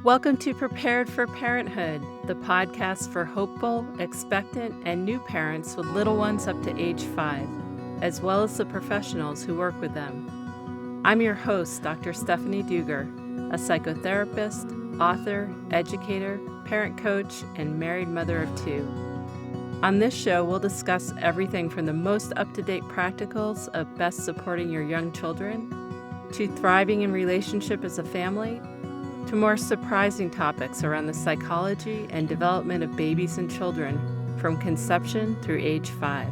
Welcome to Prepared for Parenthood, the podcast for hopeful, expectant, and new parents with little ones up to age 5, as well as the professionals who work with them. I'm your host, Dr. Stephanie Duger, a psychotherapist, author, educator, parent coach, and married mother of 2. On this show, we'll discuss everything from the most up-to-date practicals of best supporting your young children, to thriving in relationship as a family, to more surprising topics around the psychology and development of babies and children from conception through age 5.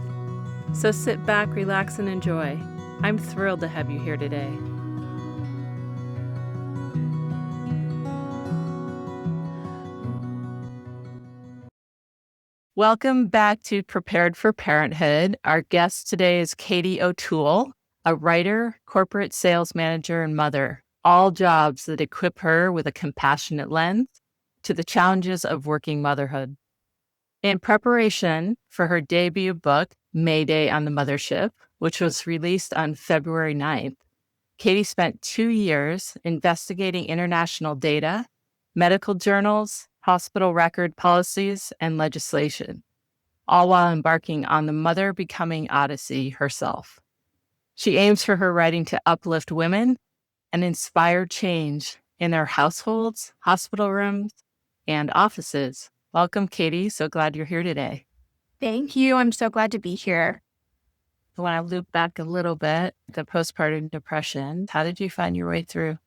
So sit back, relax, and enjoy. I'm thrilled to have you here today. Welcome back to Prepared for Parenthood. Our guest today is Katie O'Toole, a writer, corporate sales manager, and mother. All jobs that equip her with a compassionate lens to the challenges of working motherhood. In preparation for her debut book, Mayday on the Mothership, which was released on February 9th, Katie spent 2 years investigating international data, medical journals, hospital record policies, and legislation, all while embarking on the mother becoming odyssey herself. She aims for her writing to uplift women and inspire change in their households, hospital rooms, and offices. Welcome, Katie. So glad you're here today. Thank you. I'm so glad to be here. When I loop back a little bit, the postpartum depression, how did you find your way through?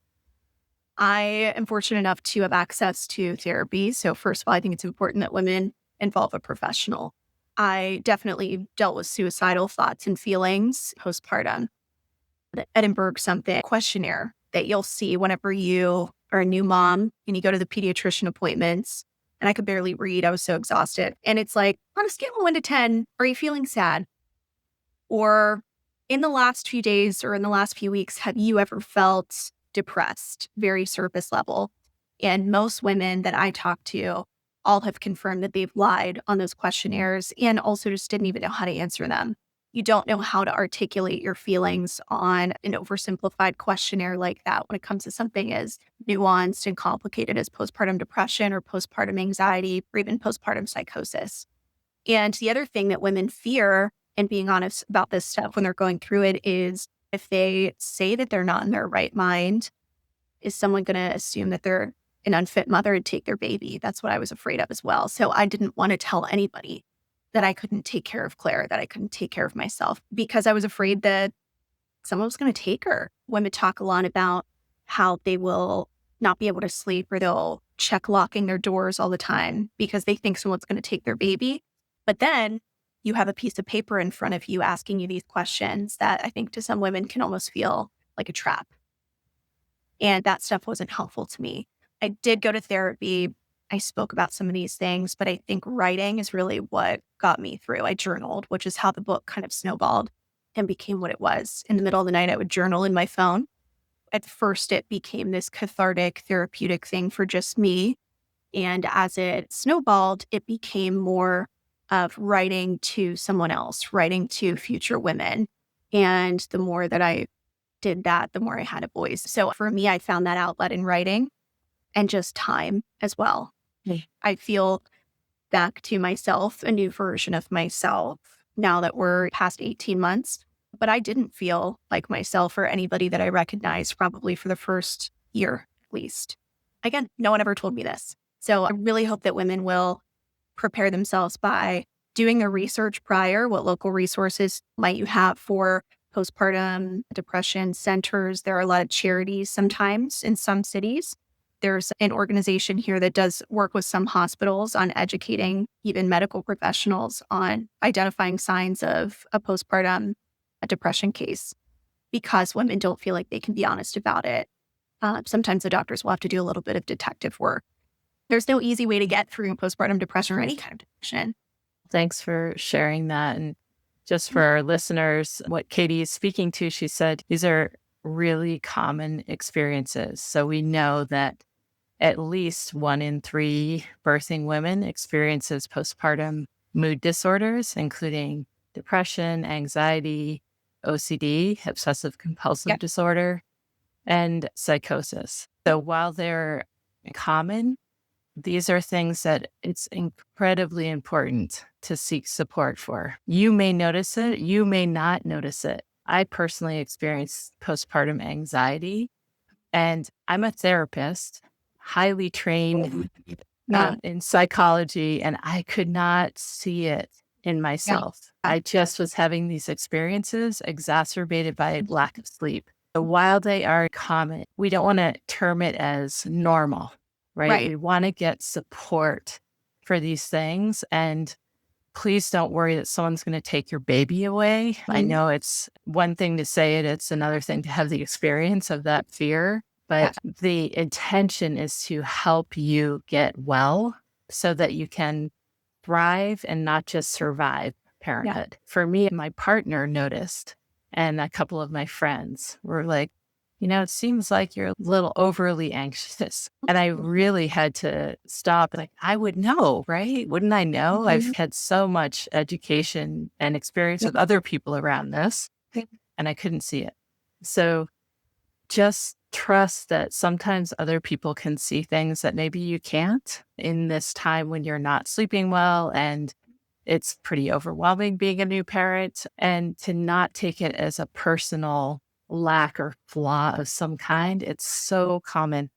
I am fortunate enough to have access to therapy. So first of all, I think it's important that women involve a professional. I definitely dealt with suicidal thoughts and feelings postpartum. The Edinburgh something questionnaire that you'll see whenever you are a new mom and you go to the pediatrician appointments. And I could barely read. I was so exhausted. And it's like, on a scale of 1 to 10, are you feeling sad? Or in the last few days or in the last few weeks, have you ever felt depressed, very surface level? And most women that I talk to all have confirmed that they've lied on those questionnaires and also just didn't even know how to answer them. You don't know how to articulate your feelings on an oversimplified questionnaire like that when it comes to something as nuanced and complicated as postpartum depression or postpartum anxiety or even postpartum psychosis. And the other thing that women fear, and being honest about this stuff when they're going through it, is if they say that they're not in their right mind, is someone going to assume that they're an unfit mother and take their baby? That's what I was afraid of as well. So I didn't want to tell anybody that I couldn't take care of Claire, that I couldn't take care of myself, because I was afraid that someone was going to take her. Women talk a lot about how they will not be able to sleep or they'll check locking their doors all the time because they think someone's going to take their baby. But then you have a piece of paper in front of you asking you these questions that I think to some women can almost feel like a trap. And that stuff wasn't helpful to me. I did go to therapy. I spoke about some of these things, but I think writing is really what got me through. I journaled, which is how the book kind of snowballed and became what it was. In the middle of the night, I would journal in my phone. At first, it became this cathartic, therapeutic thing for just me. And as it snowballed, it became more of writing to someone else, writing to future women. And the more that I did that, the more I had a voice. So for me, I found that outlet in writing and just time as well. I feel back to myself, a new version of myself, now that we're past 18 months. But I didn't feel like myself or anybody that I recognized probably for the first year, at least. Again, no one ever told me this. So I really hope that women will prepare themselves by doing the research prior. What local resources might you have for postpartum depression centers? There are a lot of charities sometimes in some cities. There's an organization here that does work with some hospitals on educating even medical professionals on identifying signs of a postpartum depression case, because women don't feel like they can be honest about it. Sometimes the doctors will have to do a little bit of detective work. There's no easy way to get through postpartum depression or any kind of depression. Thanks for sharing that. And just for our listeners, what Katie is speaking to, she said, these are really common experiences. So we know that at least 1 in 3 birthing women experiences postpartum mood disorders, including depression, anxiety, OCD, obsessive compulsive disorder, and psychosis. So while there common. These are things that it's incredibly important to seek support for. You may notice it, you may not notice it. I personally experienced postpartum anxiety, and I'm a therapist, highly trained in psychology, and I could not see it in myself. I just was having these experiences exacerbated by lack of sleep. So while they are common, we don't want to term it as normal, right? Right. We want to get support for these things. And please don't worry that someone's going to take your baby away. I know it's one thing to say it, it's another thing to have the experience of that fear. But the intention is to help you get well so that you can thrive and not just survive parenthood. For me, my partner noticed, and a couple of my friends were like, it seems like you're a little overly anxious. And I really had to stop. Like, I would know, right? Wouldn't I know? I've had so much education and experience with other people around this, and I couldn't see it. So just trust that sometimes other people can see things that maybe you can't in this time when you're not sleeping well and it's pretty overwhelming being a new parent, and to not take it as a personal lack or flaw of some kind. It's so common.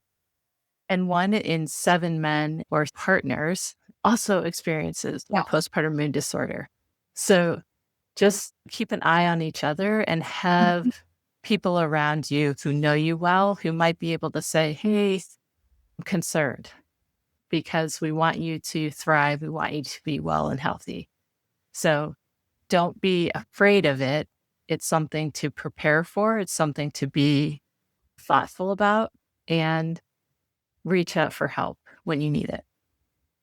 And 1 in 7 men or partners also experiences postpartum mood disorder. So just keep an eye on each other and have people around you who know you well, who might be able to say, hey, I'm concerned because we want you to thrive. We want you to be well and healthy. So don't be afraid of it. It's something to prepare for. It's something to be thoughtful about, and reach out for help when you need it.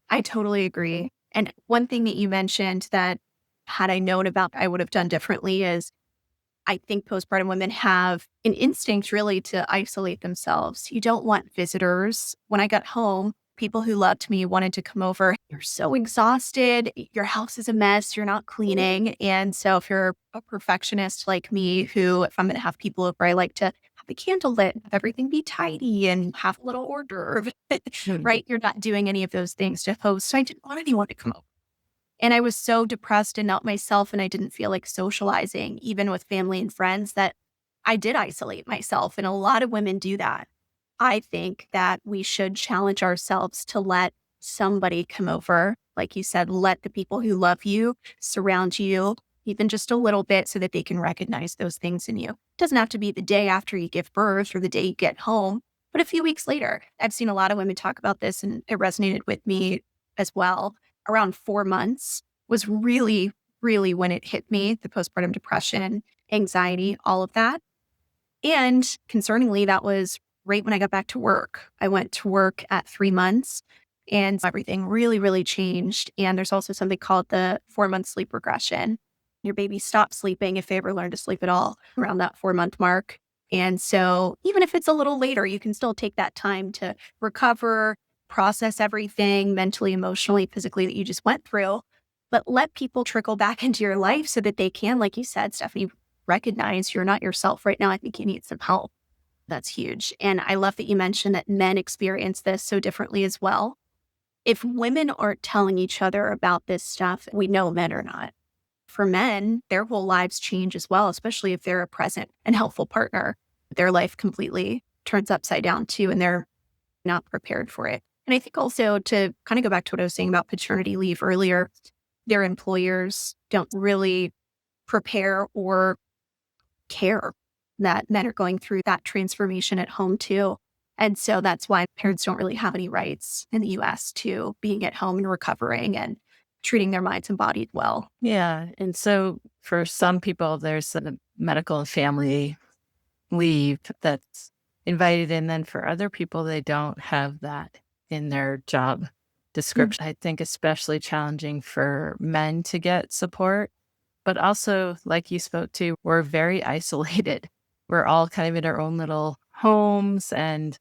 I totally agree. And one thing that you mentioned that had I known about, I would have done differently is I think postpartum women have an instinct really to isolate themselves. You don't want visitors. When I got home, people who loved me wanted to come over. You're so exhausted. Your house is a mess. You're not cleaning. And so if you're a perfectionist like me, who if I'm going to have people over, I like to have the candle lit, have everything be tidy and have a little hors d'oeuvre, right? You're not doing any of those things to host. So I didn't want anyone to come over. And I was so depressed and not myself, and I didn't feel like socializing, even with family and friends, that I did isolate myself. And a lot of women do that. I think that we should challenge ourselves to let somebody come over. Like you said, let the people who love you surround you, even just a little bit, so that they can recognize those things in you. It doesn't have to be the day after you give birth or the day you get home, but a few weeks later. I've seen a lot of women talk about this, and it resonated with me as well. Around 4 months was really, really when it hit me, the postpartum depression, anxiety, all of that. And concerningly, that was right when I got back to work. I went to work at 3 months and everything really, really changed. And there's also something called the 4-month sleep regression. Your baby stops sleeping, if they ever learn to sleep at all, around that 4-month mark. And so even if it's a little later, you can still take that time to recover, process everything mentally, emotionally, physically that you just went through, but let people trickle back into your life so that they can, like you said, Stephanie, recognize you're not yourself right now. I think you need some help. That's huge. And I love that you mentioned that men experience this so differently as well. If women aren't telling each other about this stuff, we know men are not. For men, their whole lives change as well, especially if they're a present and helpful partner. Their life completely turns upside down too, and they're not prepared for it. And I think also, to kind of go back to what I was saying about paternity leave earlier, their employers don't really prepare or care that men are going through that transformation at home too. And so that's why parents don't really have any rights in the US to being at home and recovering and treating their minds and bodies well. Yeah. And so for some people, there's a medical and family leave that's invited. And then for other people, they don't have that in their job description. I think especially challenging for men to get support, but also, like you spoke to, we're very isolated. We're all kind of in our own little homes, and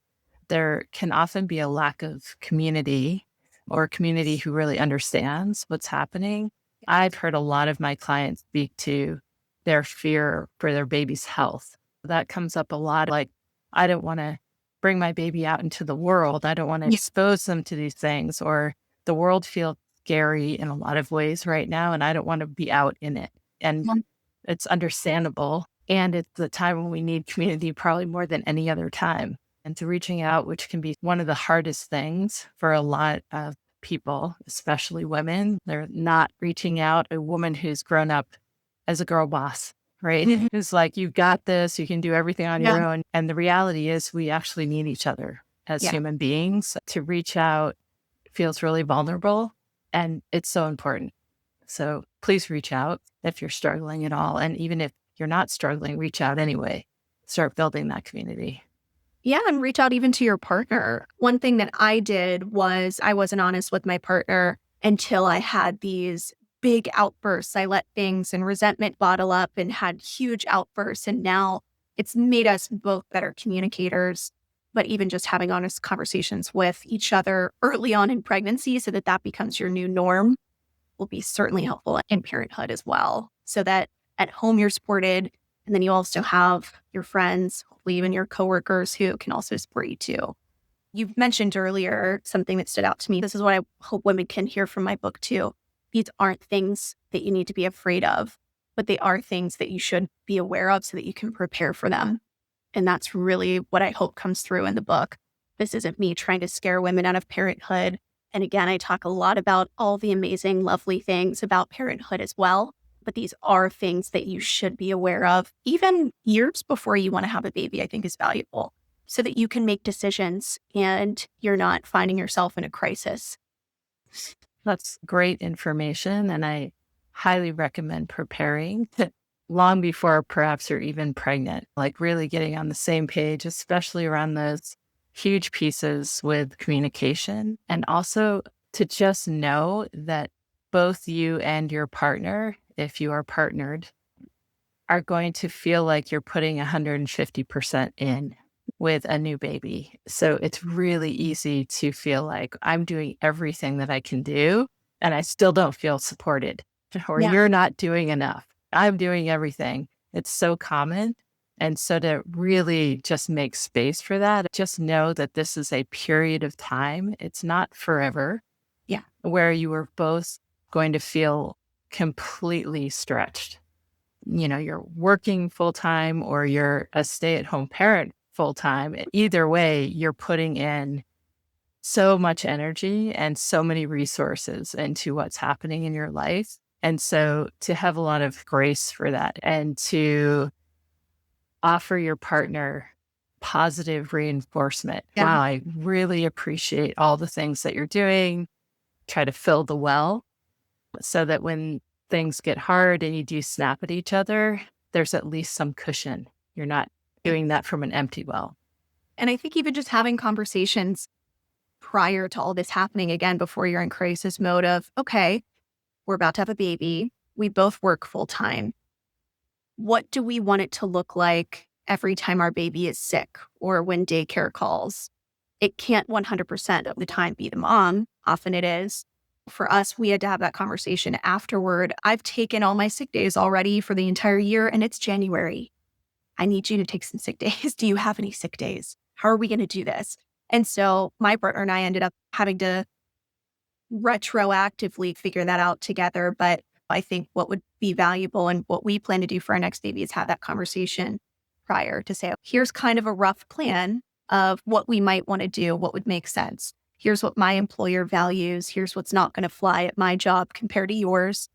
there can often be a lack of community or community who really understands what's happening. I've heard a lot of my clients speak to their fear for their baby's health. That comes up a lot. Like, I don't want to bring my baby out into the world. I don't want to Yeah. expose them to these things, or the world feels scary in a lot of ways right now, and I don't want to be out in it. And it's understandable. And it's the time when we need community probably more than any other time. And to reaching out, which can be one of the hardest things for a lot of people, especially women. They're not reaching out. A woman who's grown up as a girl boss, right? Who's like, you've got this, you can do everything on Yeah. your own. And the reality is we actually need each other as Yeah. human beings. To reach out feels really vulnerable, and it's so important. So please reach out if you're struggling at all. And even if you're not struggling, reach out anyway. Start building that community. Yeah, and reach out even to your partner. One thing that I did was I wasn't honest with my partner until I had these big outbursts. I let things and resentment bottle up and had huge outbursts. And now it's made us both better communicators. But even just having honest conversations with each other early on in pregnancy so that that becomes your new norm will be certainly helpful in parenthood as well. So that at home you're supported, and then you also have your friends, hopefully even your coworkers who can also support you too. You've mentioned earlier something that stood out to me. This is what I hope women can hear from my book too. These aren't things that you need to be afraid of, but they are things that you should be aware of so that you can prepare for them. And that's really what I hope comes through in the book. This isn't me trying to scare women out of parenthood. And again, I talk a lot about all the amazing, lovely things about parenthood as well. But these are things that you should be aware of, even years before you want to have a baby, I think is valuable so that you can make decisions and you're not finding yourself in a crisis. That's great information. And I highly recommend preparing long before perhaps you're even pregnant, like really getting on the same page, especially around those huge pieces with communication. And also to just know that both you and your partner, if you are partnered, are going to feel like you're putting 150% in with a new baby. So it's really easy to feel like I'm doing everything that I can do and I still don't feel supported, or Yeah. you're not doing enough. I'm doing everything. It's so common. And so to really just make space for that, just know that this is a period of time. It's not forever. Yeah. Where you are both going to feel completely stretched. You're working full time or you're a stay-at-home parent full time. Either way, you're putting in so much energy and so many resources into what's happening in your life. And so to have a lot of grace for that and to offer your partner positive reinforcement. Yeah. Wow, I really appreciate all the things that you're doing. Try to fill the well so that when things get hard and you do snap at each other, there's at least some cushion. You're not doing that from an empty well. And I think even just having conversations prior to all this happening, again, before you're in crisis mode of, okay, we're about to have a baby. We both work full time. What do we want it to look like every time our baby is sick or when daycare calls? It can't 100% of the time be the mom. Often it is. For us, we had to have that conversation afterward. I've taken all my sick days already for the entire year, and it's January. I need you to take some sick days. Do you have any sick days? How are we going to do this? And so my partner and I ended up having to retroactively figure that out together. But I think what would be valuable and what we plan to do for our next baby is have that conversation prior to say, here's kind of a rough plan of what we might want to do, what would make sense. Here's what my employer values. Here's what's not going to fly at my job compared to yours.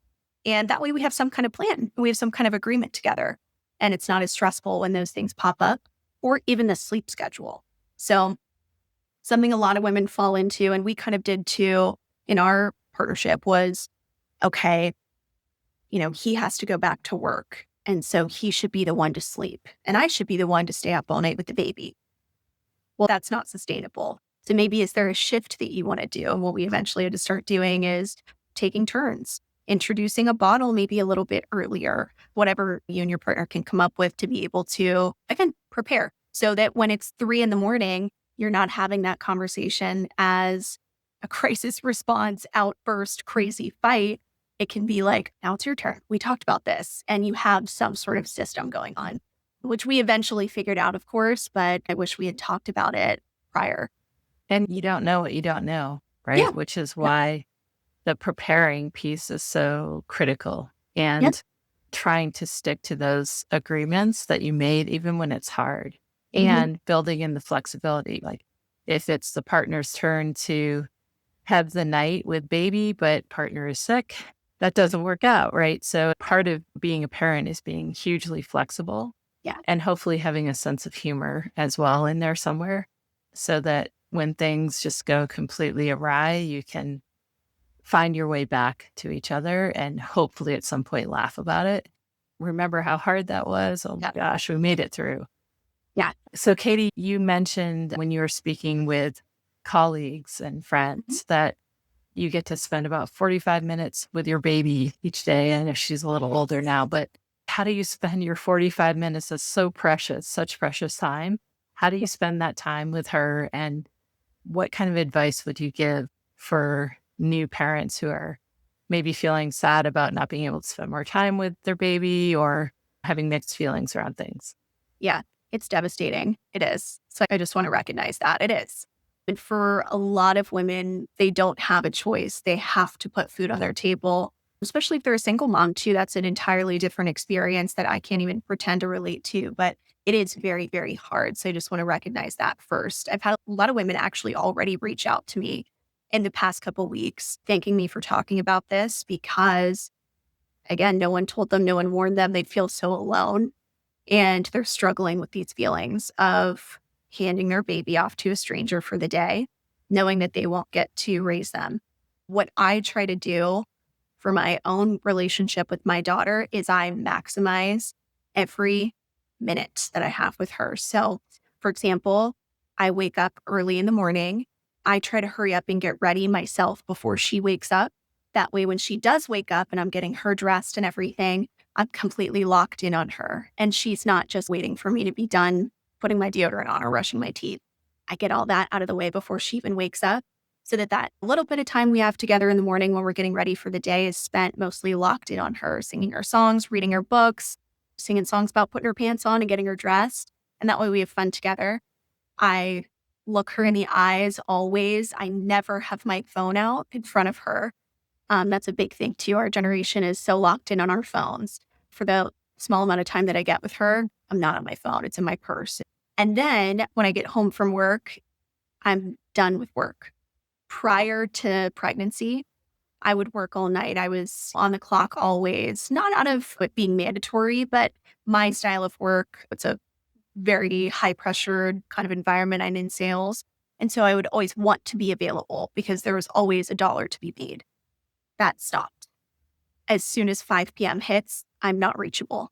And that way we have some kind of plan. We have some kind of agreement together. And it's not as stressful when those things pop up, or even the sleep schedule. So something a lot of women fall into, and we kind of did too in our partnership, was, okay, he has to go back to work. And so he should be the one to sleep. And I should be the one to stay up all night with the baby. Well, that's not sustainable. So maybe is there a shift that you want to do? And what we eventually had to start doing is taking turns, introducing a bottle maybe a little bit earlier, whatever you and your partner can come up with to be able to, again, prepare so that when it's 3 a.m, you're not having that conversation as a crisis response, outburst, crazy fight. It can be like, now it's your turn. We talked about this, and you have some sort of system going on. which we eventually figured out, of course, but I wish we had talked about it prior. And you don't know what you don't know, Yeah. right? Which is Yep. why the preparing piece is so critical, Yep. and trying to stick to those agreements that you made, even when it's hard, Hmm. and building in the flexibility. Like if it's the partner's turn to have the night with baby, but partner is sick, that doesn't work out, right? So part of being a parent is being hugely flexible Yeah. and hopefully having a sense of humor as well in there somewhere, so that when things just go completely awry, you can find your way back to each other and hopefully at some point laugh about it. Remember how hard that was? Oh my Yeah. gosh, we made it through. Yeah. So, Katie, you mentioned when you were speaking with colleagues and Mhm. friends that you get to spend about 45 minutes with your baby each day. I know she's a little older now, but how do you spend your 45 minutes? That's so precious, such precious time. How do you spend that time with her? And what kind of advice would you give for new parents who are maybe feeling sad about not being able to spend more time with their baby or having mixed feelings around things? Yeah, it's devastating. It is. So I just want to recognize that it is. And for a lot of women, they don't have a choice. They have to put food on their table, especially if they're a single mom, too. That's an entirely different experience that I can't even pretend to relate to, but it is very, very hard. So I just want to recognize that first. I've had a lot of women actually already reach out to me in the past couple weeks, thanking me for talking about this because, again, no one told them, no one warned them. They'd feel so alone and they're struggling with these feelings of handing their baby off to a stranger for the day, knowing that they won't get to raise them. What I try to do for my own relationship with my daughter is I maximize every minute that I have with her. So, for example, I wake up early in the morning. I try to hurry up and get ready myself before she wakes up. That way, when she does wake up and I'm getting her dressed and everything, I'm completely locked in on her. And she's not just waiting for me to be done putting my deodorant on or brushing my teeth. I get all that out of the way before she even wakes up so that that little bit of time we have together in the morning when we're getting ready for the day is spent mostly locked in on her, singing her songs, reading her books, singing songs about putting her pants on and getting her dressed. And that way we have fun together. I look her in the eyes always. I never have my phone out in front of her. That's a big thing too. Our generation is so locked in on our phones. For the small amount of time that I get with her, I'm not on my phone. It's in my purse. And then when I get home from work, I'm done with work. Prior to pregnancy, I would work all night. I was on the clock always, not out of it being mandatory, but my style of work, it's a very high pressured kind of environment. I'm in sales. And so I would always want to be available because there was always a dollar to be made. That stopped. As soon as 5 p.m. hits, I'm not reachable.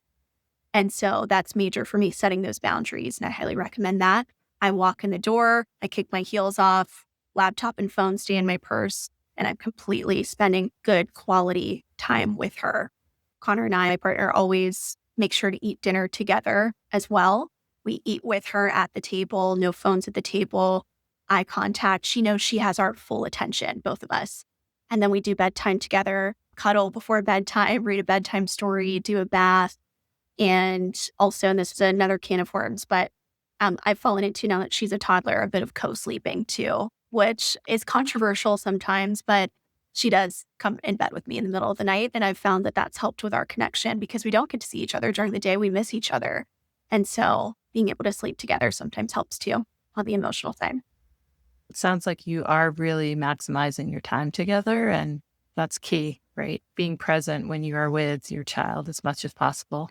And so that's major for me, setting those boundaries. And I highly recommend that. I walk in the door, I kick my heels off, laptop and phone stay in my purse, and I'm completely spending good quality time with her. Connor and I, my partner, always make sure to eat dinner together as well. We eat with her at the table, no phones at the table, eye contact. She knows she has our full attention, both of us. And then we do bedtime together, cuddle before bedtime, read a bedtime story, do a bath. And also, and this is another can of worms, but I've fallen into now that she's a toddler, a bit of co-sleeping too, which is controversial sometimes, but she does come in bed with me in the middle of the night. And I've found that that's helped with our connection because we don't get to see each other during the day. We miss each other. And so being able to sleep together sometimes helps too on the emotional side. It sounds like you are really maximizing your time together, and that's key, right? Being present when you are with your child as much as possible.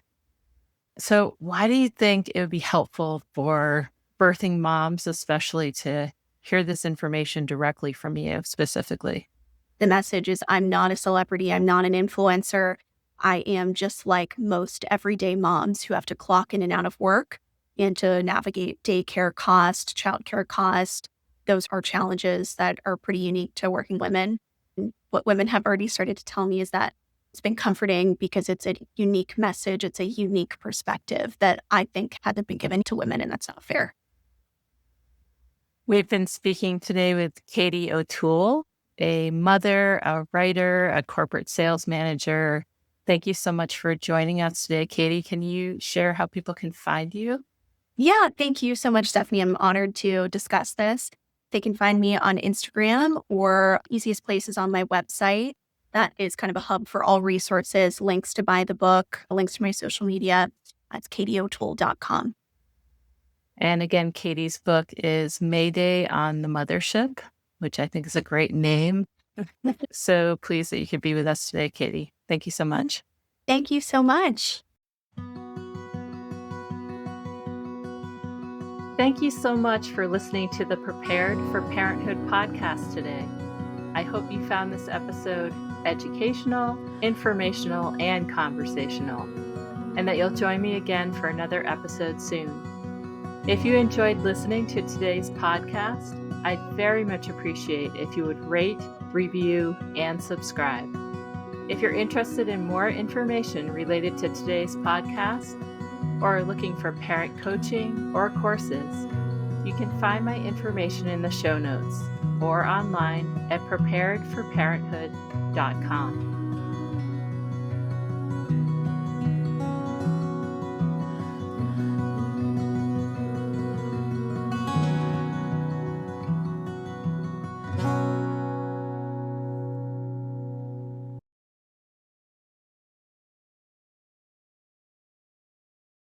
So, why do you think it would be helpful for birthing moms, especially, to hear this information directly from you specifically? The message is I'm not a celebrity. I'm not an influencer. I am just like most everyday moms who have to clock in and out of work and to navigate daycare cost, childcare cost. Those are challenges that are pretty unique to working women. And what women have already started to tell me is that it's been comforting because it's a unique message. It's a unique perspective that I think hasn't been given to women, and that's not fair. We've been speaking today with Katie O'Toole, a mother, a writer, a corporate sales manager, Thank you so much for joining us today. Katie, can you share how people can find you? Yeah, thank you so much, Stephanie. I'm honored to discuss this. They can find me on Instagram or easiest places on my website. That is kind of a hub for all resources, links to buy the book, links to my social media. That's katieotoole.com. And again, Katie's book is Mayday on the Mothership, which I think is a great name. So pleased that you could be with us today, Katie. Thank you so much. Thank you so much. Thank you so much for listening to the Prepared for Parenthood podcast today. I hope you found this episode educational, informational, and conversational, and that you'll join me again for another episode soon. If you enjoyed listening to today's podcast, I'd very much appreciate if you would rate, review, and subscribe. If you're interested in more information related to today's podcast, or are looking for parent coaching or courses, you can find my information in the show notes or online at preparedforparenthood.com.